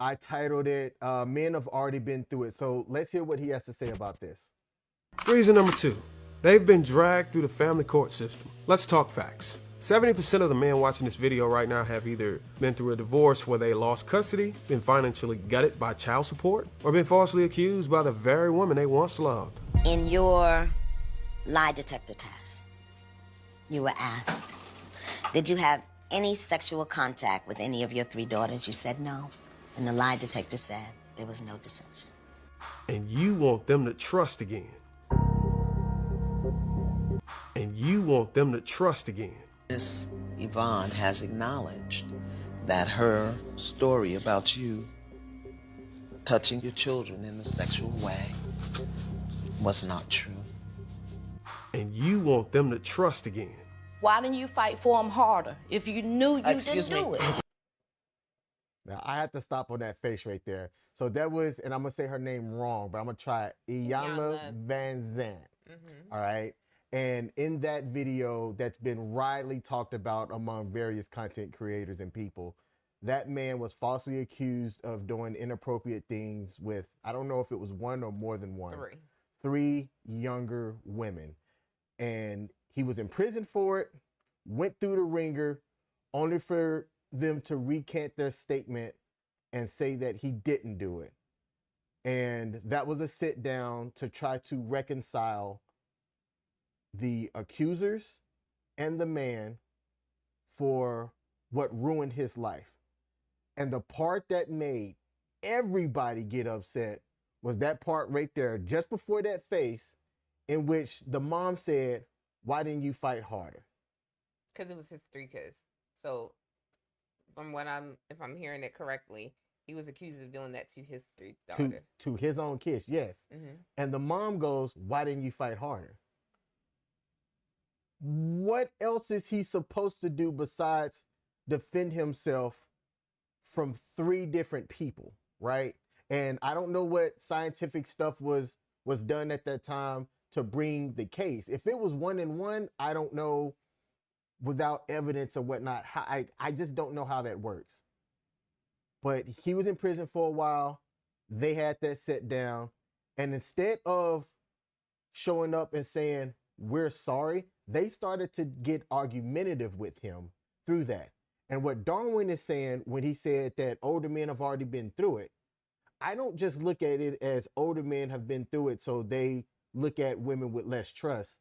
I titled it Men Have Already Been Through It. So let's hear what he has to say about this. Reason number 2. They've been dragged through the family court system. Let's talk facts. 70% of the men watching this video right now have either been through a divorce where they lost custody, been financially gutted by child support, or been falsely accused by the very woman they once loved. In your lie detector test, you were asked, did you have any sexual contact with any of your 3 daughters? You said no. And the lie detector said there was no deception. And you want them to trust again. And you want them to trust again. Miss Yvonne has acknowledged that her story about you touching your children in a sexual way was not true. And you want them to trust again. Why didn't you fight for him harder if you knew you didn't do it? Now, I had to stop on that face right there. So that was, and I'm going to say her name wrong, but I'm going to try it. Iyanla Van Zandt. All right. And in that video that's been widely talked about among various content creators and people, that man was falsely accused of doing inappropriate things with, I don't know if it was one or more than one. 3 younger women. And he was in prison for it, went through the ringer, only for them to recant their statement and say that he didn't do it. And that was a sit down to try to reconcile the accusers and the man for what ruined his life. And the part that made everybody get upset was that part right there, just before that face, in which the mom said, why didn't you fight harder? Because it was his 3 kids. So from what if I'm hearing it correctly, he was accused of doing that to his 3 daughters. To his own kids, yes. And the mom goes, why didn't you fight harder? What else is he supposed to do besides defend himself from 3 different people, right? And I don't know what scientific stuff was done at that time to bring the case. If it was 1-1, I don't know, without evidence or whatnot. I just don't know how that works. But he was in prison for a while. They had that set down. And instead of showing up and saying, we're sorry, they started to get argumentative with him through that. And what Darwin is saying when he said that older men have already been through it, I don't just look at it as older men have been through it so they look at women with less trust.